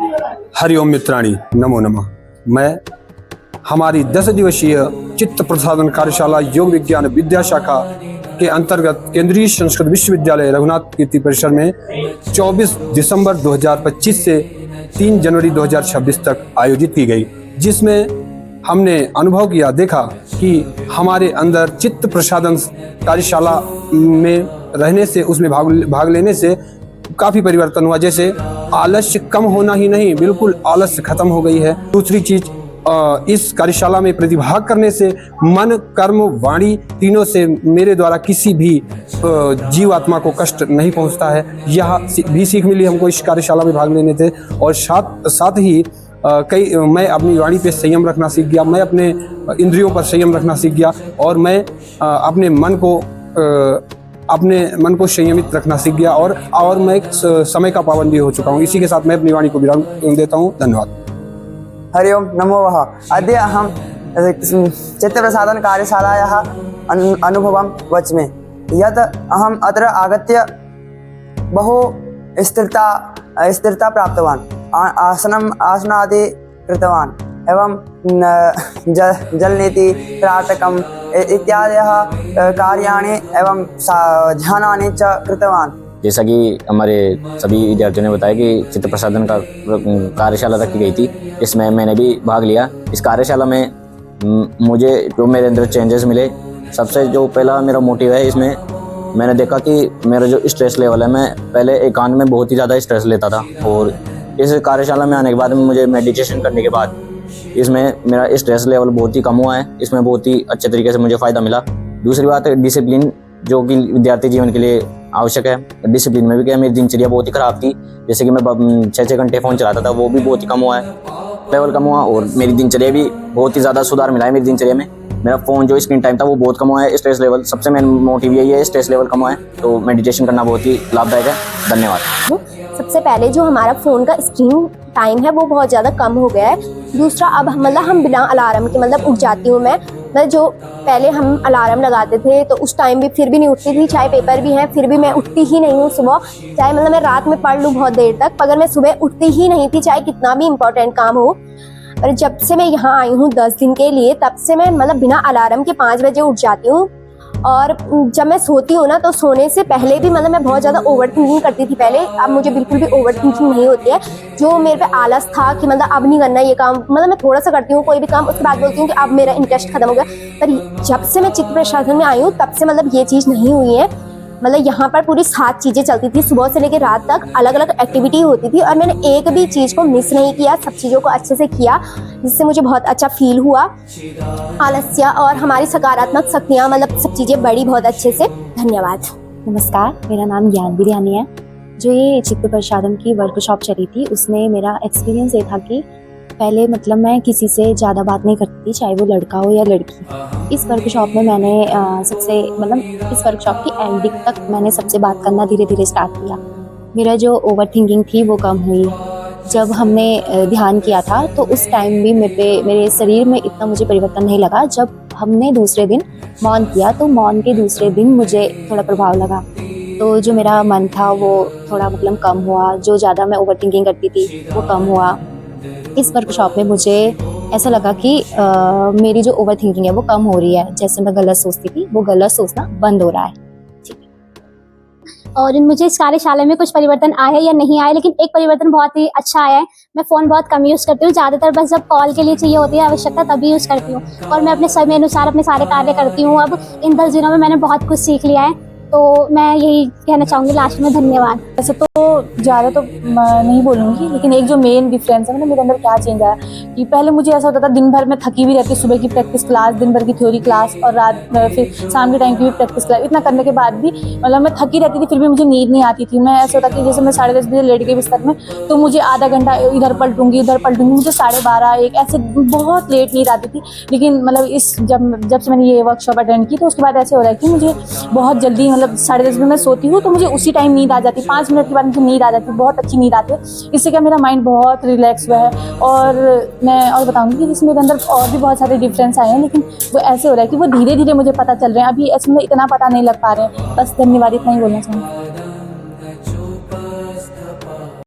हरिओम मित्राणी, नमो नमः। मैं हमारी 10 दिवसीय चित्त प्रसाधन कार्यशाला योग विज्ञान विद्या शाखा के अंतर्गत केंद्रीय संस्कृत विश्वविद्यालय रघुनाथ कीर्ति परिसर में 24 दिसंबर 2025 से 3 जनवरी 2026 तक आयोजित की गई, जिसमें हमने अनुभव किया, देखा कि हमारे अंदर चित्त प्रसाधन कार्यशाला में रहने से, उसमें भाग लेने से काफ़ी परिवर्तन हुआ। जैसे आलस्य कम होना ही नहीं, बिल्कुल आलस्य खत्म हो गई है। दूसरी चीज़, इस कार्यशाला में प्रतिभाग करने से मन, कर्म, वाणी तीनों से मेरे द्वारा किसी भी जीवात्मा को कष्ट नहीं पहुंचता है। यह भी सीख मिली हमको इस कार्यशाला में भाग लेने से। और साथ ही मैं अपनी वाणी पे संयम रखना सीख गया, मैं अपने इंद्रियों पर संयम रखना सीख गया, और मैं अपने मन को संयमित रखना सीख गया, और मैं समय का पाबंद भी हो चुका हूँ। इसी के साथ मैं अपनी वाणी को विराम देता हूँ। धन्यवाद। हरिओम नमो वः। अद्य अहं चित्तप्रसाधन कार्यशालायाः अनुभवं वच्मि। यत् अहम् अत्र आगत्य बहु स्थिरता प्राप्तवान्, आसनादि कृतवान्, एवं जलनीति, त्राटकम् इत्यादयः कार्याणि एवं ध्यानानि च कृतवान्। जैसा कि हमारे सभी विद्यार्थियों ने बताया कि चित्त प्रसाधन का कार्यशाला रखी गई थी, इसमें मैंने भी भाग लिया। इस कार्यशाला में मुझे जो मेरे अंदर चेंजेस मिले, सबसे जो पहला मेरा मोटिव है, इसमें मैंने देखा कि मेरा जो स्ट्रेस लेवल है, मैं पहले एकांत में बहुत ही ज़्यादा स्ट्रेस लेता था, और इस कार्यशाला में आने के बाद मुझे मेडिटेशन करने के बाद इसमें मेरा स्ट्रेस लेवल बहुत ही कम हुआ है। इसमें बहुत ही अच्छे तरीके से मुझे फ़ायदा मिला। दूसरी बात है डिसिप्लिन, जो कि विद्यार्थी जीवन के लिए आवश्यक है। डिसिप्लिन में भी क्या, मेरी दिनचर्या बहुत ही ख़राब थी। जैसे कि मैं 6-6 घंटे फ़ोन चलाता था, वो भी बहुत ही कम हुआ है, लेवल कम हुआ, और मेरी दिनचर्या भी बहुत ही ज़्यादा सुधार मिला है। मेरी दिनचर्या में मेरा फ़ोन जो स्क्रीन टाइम था वो बहुत कम हुआ है। स्ट्रेस लेवल, सबसे मेन मोटिव यही है, स्ट्रेस लेवल कम हुआ है, तो मेडिटेशन करना बहुत ही लाभदायक है। धन्यवाद। सबसे पहले जो हमारा फ़ोन का स्क्रीन टाइम है वो बहुत ज़्यादा कम हो गया है। दूसरा, अब हम बिना अलार्म के उठ जाती हूँ मैं। जो पहले हम अलार्म लगाते थे तो उस टाइम भी फिर भी नहीं उठती थी, चाहे पेपर भी हैं फिर भी मैं उठती ही नहीं हूँ सुबह। चाहे मैं रात में पढ़ लूँ बहुत देर तक, मगर मैं सुबह उठती ही नहीं थी, चाहे कितना भी इम्पोर्टेंट काम हो। पर जब से मैं यहाँ आई हूँ 10 दिन के लिए, तब से मैं बिना अलार्म के 5 बजे उठ जाती हूँ। और जब मैं सोती हूँ ना, तो सोने से पहले भी मैं बहुत ज़्यादा ओवर थिंकिंग करती थी पहले। अब मुझे बिल्कुल भी ओवर थिंकिंग नहीं होती है। जो मेरे पे आलस था कि अब नहीं करना ये काम, मैं थोड़ा सा करती हूँ कोई भी काम, उसके बाद बोलती हूँ कि अब मेरा इंटरेस्ट खत्म हो गया। पर जब से मैं चित्त प्रसाधन में आई हूँ, तब से ये चीज़ नहीं हुई है। यहाँ पर पूरी 7 चीज़ें चलती थी, सुबह से लेकर रात तक अलग अलग एक्टिविटी होती थी, और मैंने एक भी चीज़ को मिस नहीं किया, सब चीज़ों को अच्छे से किया, जिससे मुझे बहुत अच्छा फील हुआ। आलस्य और हमारी सकारात्मक शक्तियाँ सब चीज़ें बढ़ी बहुत अच्छे से। धन्यवाद। नमस्कार, मेरा नाम ज्ञान बिरयानी है। जो ये चित्त प्रसाधन की वर्कशॉप चली थी, उसमें मेरा एक्सपीरियंस ये था कि पहले मैं किसी से ज़्यादा बात नहीं करती थी, चाहे वो लड़का हो या लड़की। इस वर्कशॉप में मैंने इस वर्कशॉप की एंडिंग तक मैंने सबसे बात करना धीरे धीरे स्टार्ट किया। मेरा जो ओवर थिंकिंग थी वो कम हुई। जब हमने ध्यान किया था तो उस टाइम भी मेरे शरीर में इतना मुझे परिवर्तन नहीं लगा। जब हमने दूसरे दिन मौन किया, तो मौन के दूसरे दिन मुझे थोड़ा प्रभाव लगा। तो जो मेरा मन था वो थोड़ा कम हुआ, जो ज़्यादा मैं ओवर थिंकिंग करती थी वो कम हुआ। इस वर्कशॉप में मुझे ऐसा लगा कि मेरी जो ओवर थिंकिंग है वो कम हो रही है। जैसे मैं गलत सोचती थी, वो गलत सोचना बंद हो रहा है। और मुझे इस कार्यशाला में कुछ परिवर्तन आए या नहीं आए, लेकिन एक परिवर्तन बहुत ही अच्छा आया है। मैं फ़ोन बहुत कम यूज़ करती हूँ, ज़्यादातर बस जब कॉल के लिए चाहिए होती है आवश्यकता तभी यूज़ करती हूँ, और मैं अपने समय अनुसार अपने सारे कार्य करती हूँ। अब इन 10 दिनों में मैंने बहुत कुछ सीख लिया है, तो मैं यही कहना चाहूँगी लास्ट में। धन्यवाद। वैसे तो ज़्यादा तो नहीं बोलूँगी, लेकिन एक जो मेन डिफरेंस है मेरे अंदर क्या चेंज आया कि पहले मुझे ऐसा होता था, दिन भर में थकी भी रहती, सुबह की प्रैक्टिस क्लास, दिन भर की थ्योरी क्लास, और रात फिर शाम के टाइम की भी प्रैक्टिस क्लास। इतना करने के बाद भी मैं थकी रहती थी, फिर भी मुझे नींद नहीं आती थी। मैं ऐसा होता कि जैसे मैं 10:30 बजे लेट गई बिस्तर में, तो मुझे आधा घंटा इधर पलटूंगी मुझे 12:30-1 ऐसे बहुत लेट नींद आती थी। लेकिन जब से मैंने ये वर्कशॉप अटेंड की, तो उसके बाद ऐसे हो रहा है कि मुझे बहुत जल्दी 10:30 बजे मैं सोती हूँ तो मुझे उसी टाइम नींद आ जाती है, 5 मिनट के बाद मुझे नींद आ जाती है, बहुत अच्छी नींद आती है। इससे क्या मेरा माइंड बहुत रिलैक्स हुआ है। और मैं और बताऊँगी कि जिसमें मेरे अंदर और भी बहुत सारे डिफरेंस आए हैं, लेकिन वो ऐसे हो रहा है कि वो धीरे धीरे मुझे पता चल रहे हैं। अभी ऐसे में इतना पता नहीं लग पा रहे हैं। बस धन्यवाद, इतना ही बोलना चाहूँगी।